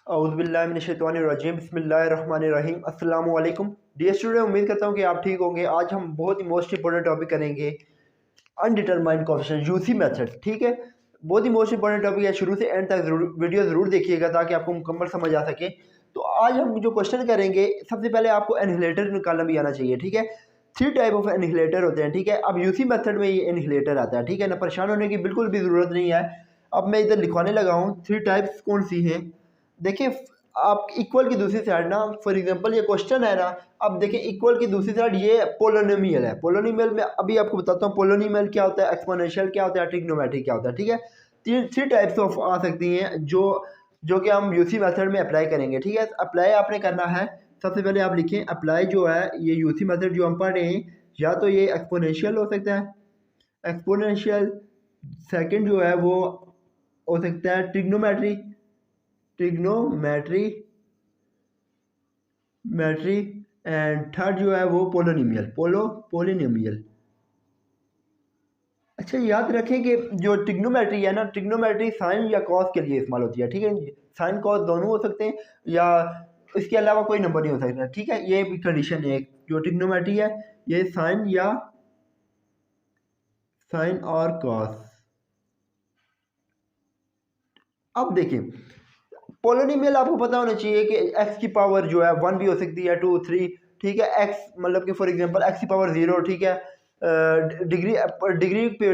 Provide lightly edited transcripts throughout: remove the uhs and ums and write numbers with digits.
औज़ुबिल्लाहिमिनश्शैतानिर्रजीम बिस्मिल्लाहिर्रहमानिर्रहीम अस्सलामु अलैकुम डियर स्टूडेंट, उम्मीद करता हूँ कि आप ठीक होंगे। आज हम बहुत ही मोस्ट इंपॉर्टेंट टॉपिक करेंगे, अनडिटरमाइंड कोएफिशिएंट यूसी मेथड। ठीक है, बहुत ही मोस्ट इंपॉर्टेंट टॉपिक है, शुरू से एंड तक वीडियो ज़रूर देखिएगा ताकि आपको मुकम्मल समझ आ सके। तो आज हम जो क्वेश्चन करेंगे, सबसे पहले आपको एनहिलेटर निकालना भी आना चाहिए। ठीक है, 3 टाइप ऑफ एनहिलेटर होते हैं। ठीक है, अब यूसी मेथड में ये एनहिलेटर आता है। ठीक है ना, परेशान होने की बिल्कुल भी ज़रूरत नहीं है। अब मैं इधर लिखवाने लगा हूँ 3 टाइप्स कौन सी हैं। देखिए, आप इक्वल की दूसरी साइड ना, फॉर एग्जांपल ये क्वेश्चन है ना, अब देखिए इक्वल की दूसरी साइड ये पोलोनोमियल है। पोलोनोमियल में अभी आपको बताता हूँ पोलोनोमियल क्या होता है, एक्सपोनेंशियल क्या होता है, ट्रिग्नोमेट्रिक क्या होता है। ठीक है, 3 टाइप्स ऑफ आ सकती हैं जो जो कि हम यूसी मेथड में अप्लाई करेंगे। ठीक है, अप्लाई आपने करना है। सबसे पहले आप लिखें अप्लाई जो है, ये यूसी मेथड जो हम पढ़ रहे हैं, या तो ये एक्सपोनेंशियल हो सकता है, एक्सपोनेंशियल। सेकंड जो है वो हो सकता है ट्रिग्नोमेट्री, ट्रिग्नोमेट्री मैट्री। एंड थर्ड जो है वो पोलोनिमियल, पोलिनोमियल। अच्छा, याद रखें कि जो ट्रिग्नोमेट्री है ना, ट्रिग्नोमेट्री साइन या कॉस के लिए इस्तेमाल होती है। ठीक है, साइन कॉस दोनों हो सकते हैं, या इसके अलावा कोई नंबर नहीं हो सकता। ठीक है, ये भी कंडीशन है। जो ट्रिग्नोमेट्री है ये साइन या साइन और कॉस। अब देखिए, पोलोनिमियल आपको पता होना चाहिए कि एक्स की पावर जो है 1 भी हो सकती है, 2, 3। ठीक है, एक्स मतलब कि फॉर एग्जांपल एक्स की पावर 0। ठीक है, डिग्री डिग्री पे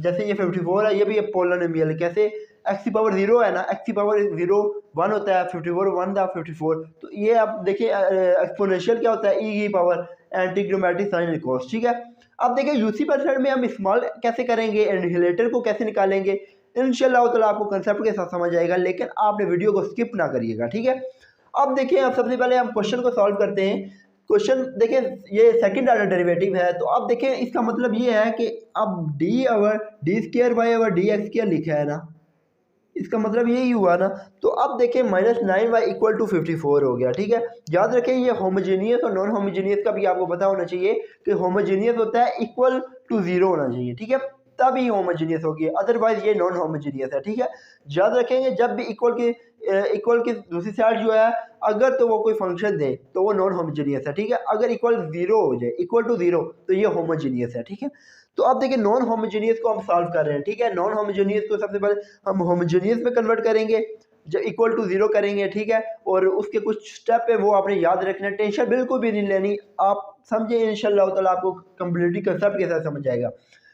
जैसे ये 54 है, ये भी पोलोनिमियल है। कैसे? एक्स की पावर 0 है ना, एक्स की पावर 0 1 होता है, 54 1 था 54। तो ये आप देखिए एक्सपोनेंशियल क्या होता है, ई की power and trigonometry sine cos. ठीक है, अब देखिए यूसी मेथड में हम इस्तेमाल कैसे करेंगे, एनहिलेटर को कैसे निकालेंगे, इंशाल्लाह ताला आपको कंसेप्ट के साथ समझ आएगा, लेकिन आपने वीडियो को स्किप ना करिएगा। ठीक है, अब देखिए, अब सबसे पहले हम क्वेश्चन को सॉल्व करते हैं। क्वेश्चन देखिए, ये सेकंड ऑर्डर डेरिवेटिव है, तो अब देखिए इसका मतलब ये है कि अब D over D square by over d x square लिखा है ना, इसका मतलब यही हुआ ना। तो अब देखिए -9y इक्वल टू 54 हो गया। ठीक है, याद रखें ये होमोजेनियस और नॉन होमोजेनियस का भी आपको पता होना चाहिए कि होमोजेनियस होता है इक्वल टू 0 होना चाहिए। ठीक है, तभी होमोजेनियस होगी, अदरवाइज ये नॉन होमोजेनियस है। ठीक है, याद रखेंगे जब भी इक्वल की दूसरी साइड जो है, अगर तो वो कोई फंक्शन दे तो वो नॉन होमोजेनियस है। ठीक है, अगर इक्वल 0 हो जाए, इक्वल टू 0, तो ये होमोजेनियस है। ठीक है, तो अब देखिए नॉन होमोजेनियस को हम सॉल्व कर रहे हैं। ठीक है, नॉन होमोजेनियस को सबसे पहले हम होमोजेनियस में कन्वर्ट करेंगे, जब इक्वल टू 0 करेंगे। ठीक है, और उसके कुछ स्टेप है वो आपने याद रखना है, टेंशन बिल्कुल भी नहीं लेनी। आप समझे, इंशाल्लाह ताला आपको कंप्लीटली कंसेप्ट के साथ समझ आएगा।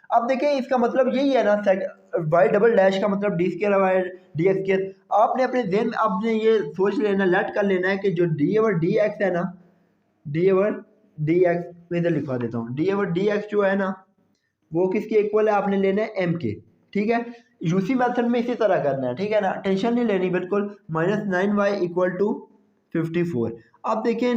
अब देखिए इसका मतलब यही है ना, वाई डबल डैश का मतलब D square by D x square. आपने अपने ज़हन आपने ये सोच लेना, लेट कर लेना है कि जो डी ओवर डी एक्स है ना, डी ओवर डी एक्स, मैं इधर लिखवा देता हूँ, डी ओवर डी एक्स जो है ना, वो किसके इक्वल है, आपने लेना है एम के। ठीक है, यूसी मेथड में इसी तरह करना है। ठीक है ना, टेंशन नहीं लेनी बिल्कुल। -9y equal to 54। अब देखिए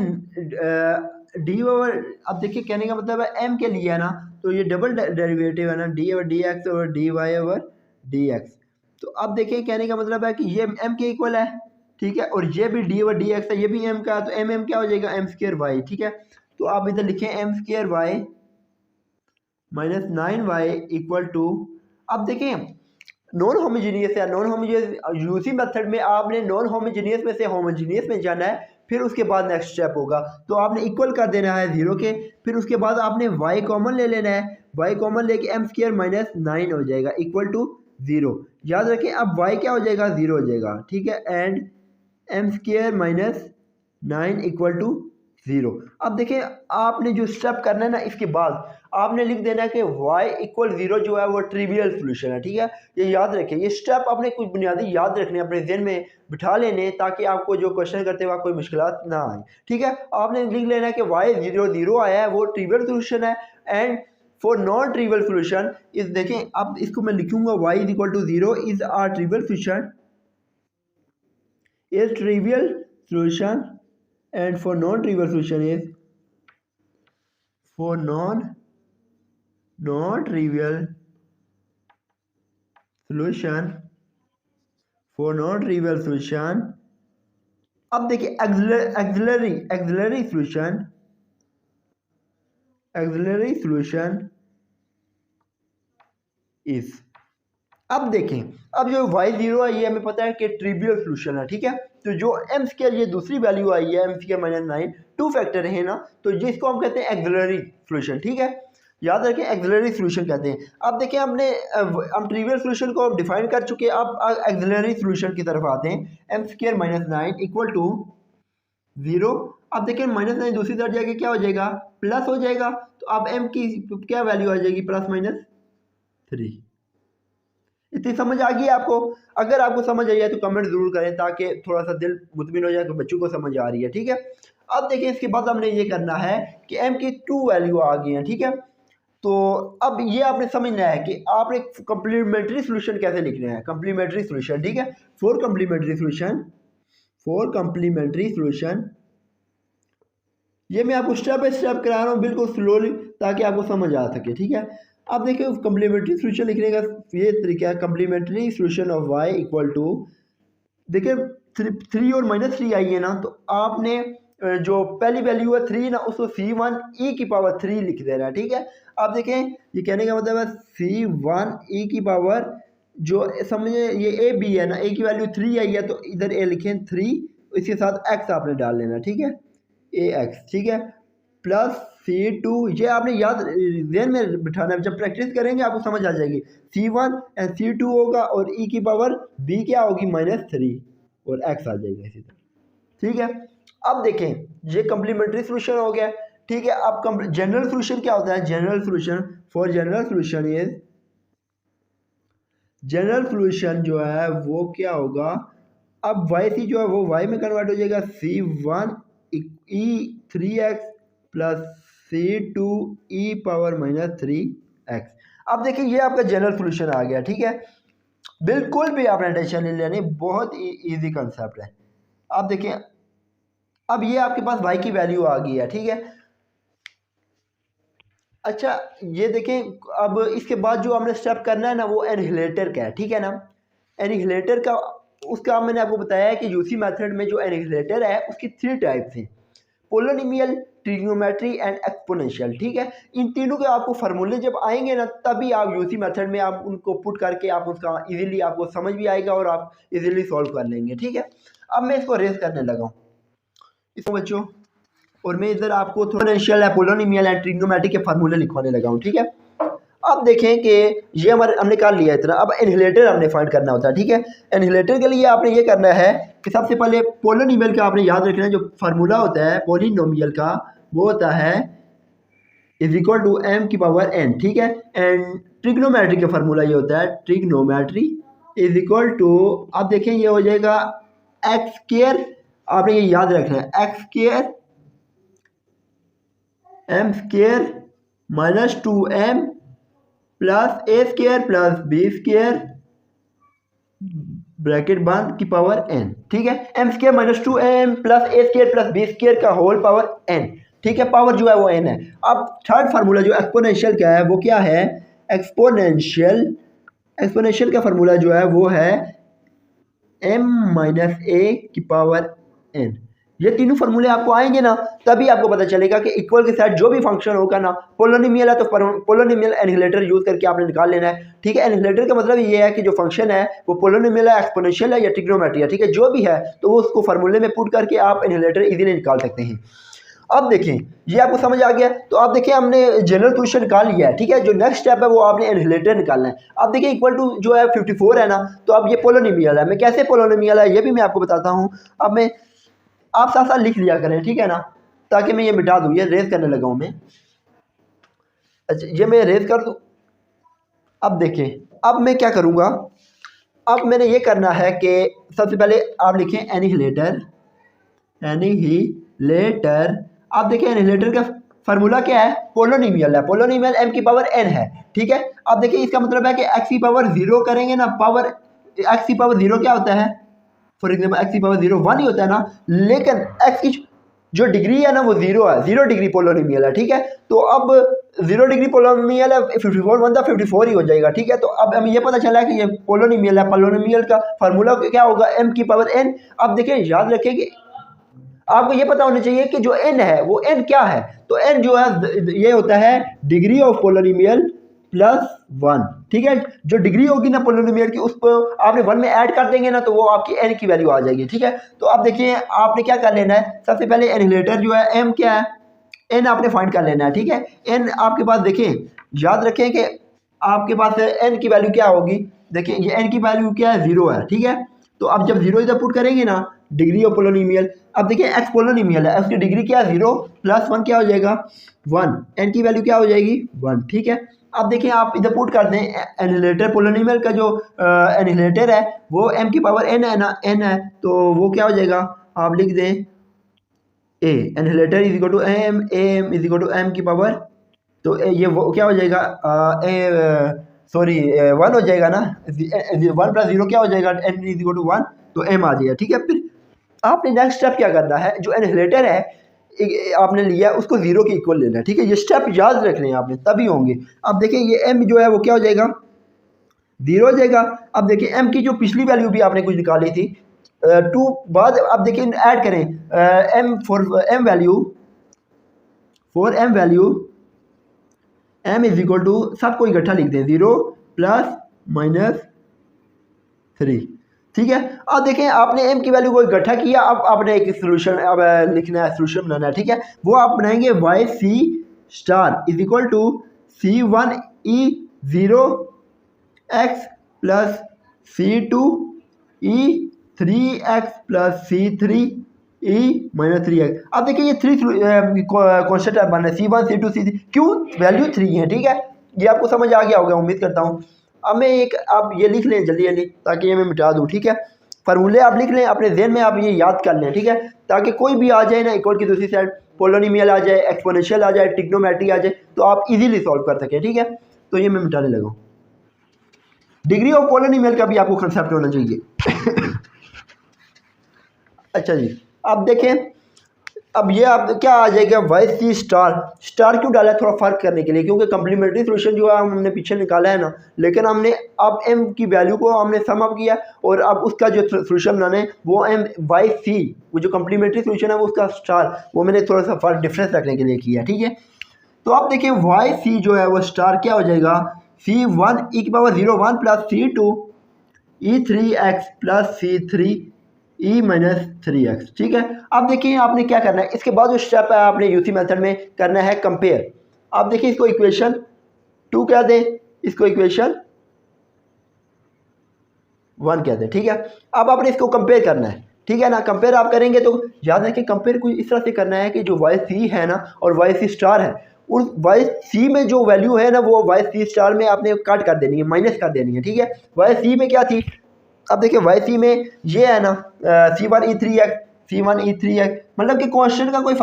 डी ओवर, अब देखिए कहने का मतलब है एम के लिए है ना, तो ये डबल डेरिवेटिव है ना, d over d x over d y over d x. तो अब देखिए कहने का मतलब है कि ये एम के इक्वल है। ठीक है, और ये भी डी ओवर डी एक्स है, ये भी एम का है, तो एम एम क्या हो जाएगा, एम स्क्र वाई। ठीक है, तो आप इधर लिखें m square y -9y equal to, अब देखिए नॉन होमोजीनियस है, नॉन होमोजीनियस यूसी मेथड में आपने नॉन होमोजीनियस में से होमोजीनियस में जाना है, फिर उसके बाद नेक्स्ट स्टेप होगा। तो आपने इक्वल कर देना है 0 के, फिर उसके बाद आपने y कॉमन ले लेना है, y कॉमन लेके एम स्क्र -9 हो जाएगा इक्वल टू 0। याद रखें अब y क्या हो जाएगा, 0 हो जाएगा। ठीक है, and m square -9 equal to 0। अब देखिए आपने जो स्टेप करना है ना, इसके बाद आपने लिख देना है कि y इक्वल 0 जो है वो ट्रिवियल सोल्यूशन है। ठीक है, ये याद रखें, ये स्टेप आपने कुछ बुनियादी याद रखने, अपने जहन में बिठा लेने, ताकि आपको जो क्वेश्चन करते वक्त कोई मुश्किलात ना आए। ठीक है, आपने लिख लेना है कि y 0 आया है वो ट्रिवियल सोल्यूशन है, and for non trivial solution is, देखें अब इसको मैं लिखूंगा y is equal to 0 is our trivial solution, is trivial solution, and for non-trivial solution is, for non-trivial solution, for non-trivial solution। अब देखिए एक्सिलरी solution is, अब देखें, अब जो y0 आई है हमें पता है कि ट्रिवियल सोल्यूशन है, ठीक है। तो जो एम स्क्वायर ये दूसरी वैल्यू आई है m² - 9 टू फैक्टर है ना, तो जिसको हम कहते हैं एक्सिलरी सोल्यूशन, ठीक है। याद रखें एक्सिलरी सोल्यूशन कहते हैं। अब देखें हम ट्रिवियल सोल्यूशन को डिफाइन कर चुके हैं, अब एक्सिलरी सोल्यूशन की तरफ आते हैं। m² - 9 equal to 0। अब देखें -9 दूसरी तरफ जाके क्या हो जाएगा, प्लस हो जाएगा। तो अब m की क्या वैल्यू आ जाएगी, +-3। इतनी समझ आ गई आपको? अगर आपको समझ आई है तो कमेंट जरूर करें ताकि थोड़ा सा दिल मुतमिन हो जाए कि बच्चों को समझ आ रही है, ठीक है। अब देखिए इसके बाद हमने ये करना है कि m की 2 वैल्यू आ गई हैं, ठीक है। तो अब ये आपने समझना है कि आपने कम्प्लीमेंट्री सोल्यूशन कैसे लिखना है, कम्प्लीमेंट्री सोल्यूशन, ठीक है। फॉर कम्प्लीमेंट्री सोल्यूशन ये मैं आपको स्टेप बाय स्टेप करा रहा हूँ बिल्कुल स्लोली ताकि आपको समझ आ सके, ठीक है। अब देखिए कम्प्लीमेंट्री सोल्यूशन लिखने का ये तरीका है, complementary solution of y equal to, देखिए 3 और -3 आई है ना, तो आपने जो पहली वैल्यू है 3 ना, उसको c1 e⁻³ लिख देना है, ठीक है। आप देखें ये कहने का मतलब है c1 e⁻, जो समझे ये a b है ना, a की वैल्यू 3 आई है तो इधर a लिखें 3, इसके साथ x आपने डाल लेना, ठीक है, ax, ठीक है, प्लस c2, ये आपने याद ध्यान में बिठाना है, जब प्रैक्टिस करेंगे आपको समझ आ जाएगी। c1 एंड c2 होगा और e⁻b क्या होगी, -3 और x आ जाएगा इसी तरह, ठीक है। अब देखें ये कम्प्लीमेंट्री सोल्यूशन हो गया, ठीक है। अब जनरल सोल्यूशन क्या होता है, general solution for general solution is, general solution जो है वो क्या होगा, अब yc जो है वो y में कन्वर्ट हो जाएगा, c1 e3x plus c2 e⁻-3x। अब देखिए ये आपका जनरल सोल्यूशन आ गया, ठीक है। बिल्कुल भी आपने टेंशन नहीं लेनी, बहुत इजी कंसेप्ट है। अब देखिए अब ये आपके पास y की वैल्यू आ गई है, ठीक है। अच्छा ये देखें, अब इसके बाद जो हमने स्टेप करना है ना वो एनहिलेटर का है, ठीक है ना। एनहिलेटर का उसका मैंने आपको बताया है कि यूसी मेथड में जो एनहिलेटर है उसकी 3 टाइप्स हैं, पोलिनोमियल, ट्रिग्नोमेट्री एंड एक्सपोनेंशियल, ठीक है। इन तीनों के आपको फार्मूले जब आएंगे ना तभी आप यूसी मेथड में आप उनको पुट करके आप उसका इजीली आपको समझ भी आएगा और आप इजीली सॉल्व कर लेंगे, ठीक है। अब मैं इसको रेस करने लगा हूँ इसको बच्चों, और मैं इधर आपको एक्सपोनेंशियल, पोलिनोमियल एंड ट्रिग्नोमेट्री के फार्मूले लिखवाने लगा हूँ, ठीक है। अब देखें कि ये हमने कर लिया इतना, अब एनहिलेटर हमने फाइंड करना होता है, ठीक है। एनहिलेटर के लिए आपने ये करना है कि सबसे पहले पोलिनोमियल का आपने याद रखना है, जो फार्मूला होता है पोलिनोमियल का वो होता है इज इक्वल टू m⁻n, ठीक है। एंड ट्रिग्नोमेट्री का फार्मूला ये होता है ट्रिग्नोमेट्री इज इक्वल टू, अब देखें ये हो जाएगा x², आपने ये याद रखना है x² m² - 2m plus a² plus b² bracket बंद की पावर n, ठीक है। m² - 2m plus a² plus b² का होल पावर n, ठीक है। पावर जो है वो n है। अब थर्ड फार्मूला जो एक्सपोनेंशियल का है वो क्या है, एक्सपोनेंशियल का फार्मूला जो है वो है m - a की पावर n। ये तीनों फार्मूले आपको आएंगे ना तभी आपको पता चलेगा कि इक्वल के साथ जो भी फंक्शन होगा ना, पोलिनोमियल है तो पोलिनोमियल एनहिलेटर यूज करके आपने निकाल लेना है, ठीक है। एनहिलेटर का मतलब ये है कि जो फंक्शन है वो पोलिनोमियल है, एक्सपोनेंशियल है या ट्रिग्नोमेट्री है, ठीक है, जो भी है तो वो उसको फार्मूले में पुट करके आप एनहिलेटर इजीली निकाल सकते हैं। अब देखें ये आपको समझ आ गया, तो आप देखें हमने जनरल सोल्यूशन निकाल लिया है, ठीक है। जो नेक्स्ट स्टेप है वो आपने एनहिलेटर निकालना है। अब देखिए इक्वल टू जो है 54 है ना, तो अब ये पोलिनोमियल है, मैं कैसे पोलिनोमियल है ये भी मैं आपको बताता हूँ। अब मैं आप साथ साथ लिख लिया करें, ठीक है ना, ताकि मैं ये मिटा दूँ, ये रेस करने लगा हूँ मैं। अच्छा ये मैं रेस कर दूँ। अब देखें अब मैं क्या करूँगा, अब मैंने ये करना है कि सबसे पहले आप लिखें एनहिलेटर, एनहिलेटर। आप देखें एनहिलेटर का फार्मूला क्या है, पोलिनोमियल है, पोलिनोमियल m⁻n है, ठीक है। अब देखिए इसका मतलब है कि x⁻0 करेंगे ना, पावर x⁻0 क्या होता है, फॉर एग्जाम्पल x⁻0 1 ही होता है ना, लेकिन x की जो डिग्री है ना वो 0 है, 0 डिग्री पोलिनोमियल है, ठीक है। तो अब 0 डिग्री पोलिनोमियल है, 54 बनता 54 ही हो जाएगा, ठीक है। तो अब हमें ये पता चला कि ये पोलिनोमियल है, पोलिनोमियल का फार्मूला क्या होगा m⁻n। अब देखिए याद रखें कि आपको ये पता होना चाहिए कि जो n है वो n क्या है, तो n जो है ये होता है डिग्री ऑफ पोलिनोमियल, प्लस 1, ठीक है। जो डिग्री होगी ना पोलिनोमियल की उसको आपने 1 में ऐड कर देंगे ना तो वो आपकी n की वैल्यू आ जाएगी, ठीक है। तो अब देखिए आपने क्या कर लेना है, सबसे पहले एनिहिलेटर जो है m क्या है, n आपने फाइंड कर लेना है, ठीक है। n आपके पास देखिए, याद रखें कि आपके पास n की वैल्यू क्या होगी, देखिए ये n की वैल्यू क्या है, 0 है, ठीक है। तो अब जब 0 इधर पुट करेंगे ना, डिग्री ऑफ पोलिनोमियल, अब देखिए x पोलिनोमियल है, उसकी डिग्री क्या है 0 प्लस 1 क्या हो जाएगा 1, n की वैल्यू क्या हो जाएगी 1, ठीक है। अब देखिए आप इधर पुट कर दें एनिहिलेटर पोलिनोमियल का जो एनिहिलेटर है वो m की पावर n है ना, n है, तो वो क्या हो जाएगा, आप लिख दें a annihilator is equal to am is equal to m की पावर, तो ये वो क्या हो जाएगा सॉरी 1 हो जाएगा ना, 1 प्लस 0 क्या हो जाएगा, n इज इक्वल टू 1, तो m आ जाएगा, ठीक है। फिर आपने नेक्स्ट स्टेप क्या करना है, जो एनिहिलेटर है आपने लिया उसको 0 के इक्वल लेना है, ठीक है। ये स्टेप याद रखने हैं आपने, तभी होंगे। अब देखिए ये m जो है वो क्या हो जाएगा 0 हो जाएगा। अब देखिए m की जो पिछली वैल्यू भी आपने कुछ निकाली थी 2 बाद, अब देखिए ऐड करें m for m value m is equal to, सबको इकट्ठा लिख दें 0 प्लस माइनस 3, ठीक है। अब देखें आपने m की वैल्यू को इकट्ठा किया, अब आपने एक सोल्यूशन अब लिखना है, सोल्यूशन बनाना है, ठीक है। वो आप बनाएंगे y c star is equal to C1 E0 x plus C2 E3x plus C3 E minus 3x। अब देखिए ये 3 कॉन्स्टेंट बन रहे C1 C2 C3, क्यों वैल्यू 3 है, ठीक है। ये आपको समझ आ गया होगा, उम्मीद करता हूँ। अब मैं एक आप ये लिख लें जल्दी जल्दी ताकि ये मैं मिटा दूँ, ठीक है। फार्मूले आप लिख लें अपने जहन में, आप ये याद कर लें, ठीक है, ताकि कोई भी आ जाए ना इक्वल की दूसरी साइड, पोलिनोमियल आ जाए, एक्सपोनेंशियल आ जाए, ट्रिग्नोमेट्री आ जाए, तो आप इजीली सॉल्व कर सकें, ठीक है। तो ये मैं मिटाने लगा। डिग्री ऑफ पोलिनोमियल का भी आपको कंसेप्ट होना चाहिए। अच्छा जी, अब देखें, अब ये आप क्या आ जाएगा वाई सी स्टार, स्टार क्यों डाला है, थोड़ा फर्क करने के लिए, क्योंकि कम्प्लीमेंट्री सोल्यूशन जो है हमने पीछे निकाला है ना, लेकिन हमने अब m की वैल्यू को हमने सम अप किया और अब उसका जो सोल्यूशन बनाना है वो m वाई सी, वो जो कम्प्लीमेंट्री सोल्यूशन है वो उसका स्टार, वो मैंने थोड़ा सा फर्क डिफरेंस रखने के लिए किया, ठीक है। तो आप देखिए वाई सी जो है वो स्टार क्या हो जाएगा C1 e की power 0 1 plus C2 E3x plus C3 E minus 3x, ठीक है। अब देखिए आपने क्या करना है, इसके बाद जो स्टेप है आपने यूसी मेथड में करना है कंपेयर। आप देखिए इसको इक्वेशन 2 कह दें, इसको इक्वेशन 1 कह दें, ठीक है। अब आपने इसको कंपेयर करना है, ठीक है ना। कंपेयर आप करेंगे तो याद रखें कंपेयर कुछ इस तरह से करना है कि जो वाई सी है ना और वाई सी स्टार है, उस वाई सी में जो वैल्यू है ना वो वाई सी स्टार में आपने कट कर देनी है, माइनस कर देनी है, ठीक है। वाई सी में क्या थी, अब देखिए वाई सी में ये है ना C1 E3x, C1 E3x, मतलब कि कांस्टेंट का कोई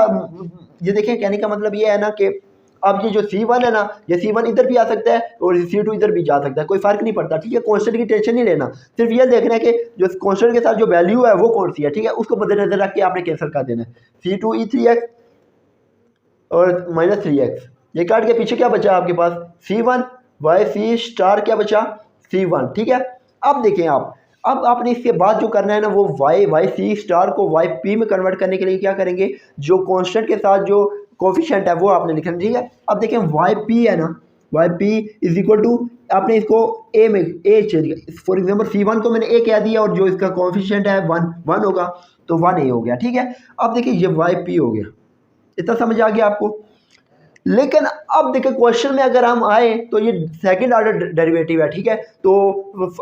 ये देखिए कहने का मतलब ये है ना कि अब ये जो C1 है ना, ये C1 इधर भी आ सकता है और C2 इधर भी जा सकता है, कोई फ़र्क नहीं पड़ता, ठीक है। कांस्टेंट की टेंशन नहीं लेना, सिर्फ ये देखना है कि जो कांस्टेंट के साथ जो वैल्यू है वो कौन सी है, ठीक है, उसको मद्देनजर रख के आपने कैंसिल कर देना है। C2 E3x और माइनस 3x, ये काट के पीछे क्या बचा आपके पास C1 वाई सी स्टार क्या बचा C1, ठीक है। अब देखें आप, अब आपने इसके बाद जो करना है ना वो वाई सी स्टार को वाई पी में कन्वर्ट करने के लिए क्या करेंगे, जो कांस्टेंट के साथ जो कोफिशिएंट है वो आपने लिखना, ठीक है। अब देखें वाई पी है ना, y p is equal to, आपने इसको ए में ए चेंज, फॉर एग्जांपल C1 को मैंने ए कह दिया और जो इसका कोफिशिएंट है 1 होगा तो 1 ए हो गया, ठीक है। अब देखिए ये वाई पी हो गया, इतना समझ आ गया आपको। लेकिन अब देखिए क्वेश्चन में अगर हम आए तो ये सेकंड ऑर्डर डेरिवेटिव है, ठीक है। तो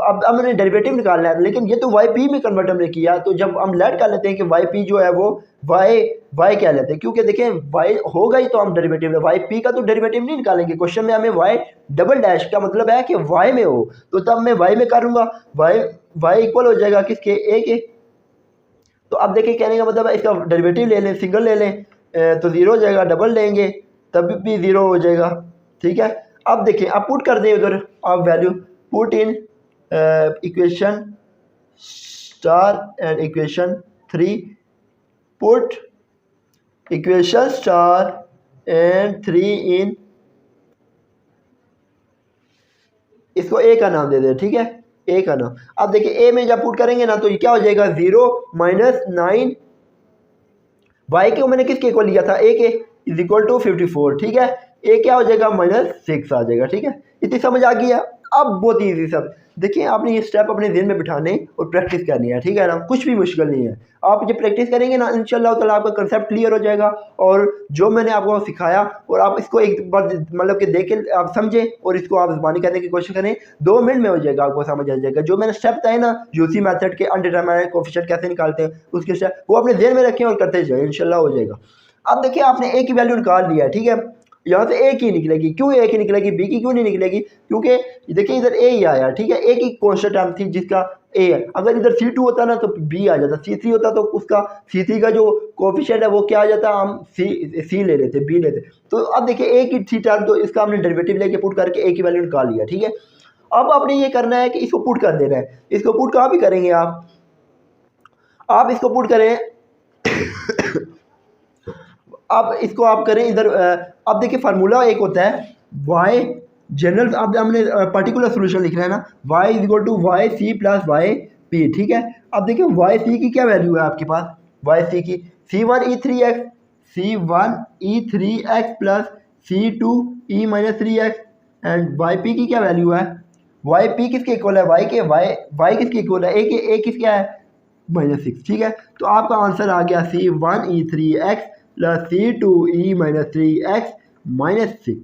अब हमने डेरिवेटिव निकालना है, लेकिन ये तो वाई पी में कन्वर्ट हमने किया, तो जब हम लेट कर लेते हैं कि वाई पी जो है वो वाई क्या लेते हैं, क्योंकि देखें वाई होगा ही तो हम डेरिवेटिव, वाई पी का तो डेरिवेटिव नहीं निकालेंगे क्वेश्चन में, हमें वाई डबल डैश का मतलब है कि वाई में हो, तो तब मैं वाई में करूँगा, वाई इक्वल हो जाएगा किसके, ए के। तो अब देखिए कहने का मतलब है इसका डेरिवेटिव ले लें, सिंगल ले लें तो 0 हो जाएगा, डबल लेंगे तब भी 0 हो जाएगा, ठीक है। अब देखिए आप पुट कर दें उधर, आप value put in equation star and equation 3, put equation star and 3 इन, इसको ए का नाम दे दे, ठीक है, ए का नाम। अब देखिए ए में जब पुट करेंगे ना तो ये क्या हो जाएगा 0 माइनस 9, वाई के मैंने किसके इक्वल लिया था, ए के, इज इक्वल टू 54, ठीक है। ए क्या हो जाएगा -6 आ जाएगा, ठीक है। इतनी समझ आ गई है। अब बहुत ईजी सब देखिए, आपने ये स्टेप अपने दिन में बिठाने और प्रैक्टिस करनी है, ठीक है ना, कुछ भी मुश्किल नहीं है। आप जब प्रैक्टिस करेंगे ना, इंशाल्लाह ताला आपका कंसेप्ट क्लियर हो जाएगा। और जो मैंने आपको सिखाया और आप इसको एक बार मतलब कि देख के आप समझें और इसको आप ज़बानी करने की कोशिश करें, 2 मिनट में हो जाएगा, आपको समझ आ जाएगा। जो मैंने स्टेप बताए ना, यूसी मेथड के अनडिटरमाइंड कोएफिशिएंट कैसे निकालते हैं, उसके स्टेप वो अपने जेहन में रखें और करते जाए, इंशाल्लाह हो जाएगा। अब देखिए, आपने ए की वैल्यू निकाल लिया, ठीक है, यहाँ से ए की निकलेगी। क्यों ए की निकलेगी, बी की क्यों नहीं निकलेगी? क्योंकि देखिए इधर ए ही आया, ठीक है, ए की कॉन्स्टेंट टर्म थी जिसका ए है। अगर इधर C2 होता ना तो बी आ जाता, C3 होता तो उसका C3 का जो कोफिशिएंट है वो क्या आ जाता, हम सी ले लेते, बी लेते। तो अब देखिए ए की थी टर्म, तो इसका हमने डेरिवेटिव लेके पुट करके ए की वैल्यू निकाल लिया, ठीक है। अब आपने ये करना है कि इसको पुट कर देना है। इसको पुट कहाँ भी करेंगे आप इसको पुट करें अब इसको आप करें इधर। अब देखिए फार्मूला एक होता है y जनरल, अब हमने पर्टिकुलर सोल्यूशन लिख रहे हैं ना, y is equal to y c plus y p, ठीक है। अब देखिए वाई सी की क्या वैल्यू है आपके पास, वाई सी की C1 E3x plus C2 E-3x and Y P की क्या वैल्यू है, वाई पी किसके इक्वल है, वाई के वाई किसके इक्वल है, ए किसका है -6, ठीक है। तो आपका आंसर आ गया C1 E3x plus C2 E-3x-6।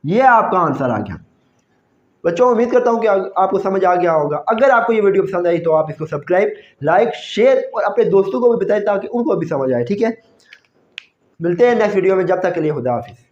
ये आपका आंसर आ गया। बच्चों उम्मीद करता हूँ कि आपको समझ आ गया होगा। अगर आपको ये वीडियो पसंद आई तो आप इसको सब्सक्राइब, लाइक, शेयर और अपने दोस्तों को भी बताएं ताकि उनको भी समझ आए, ठीक है। मिलते हैं नेक्स्ट वीडियो में, जब तक के लिए खुदा हाफिज़।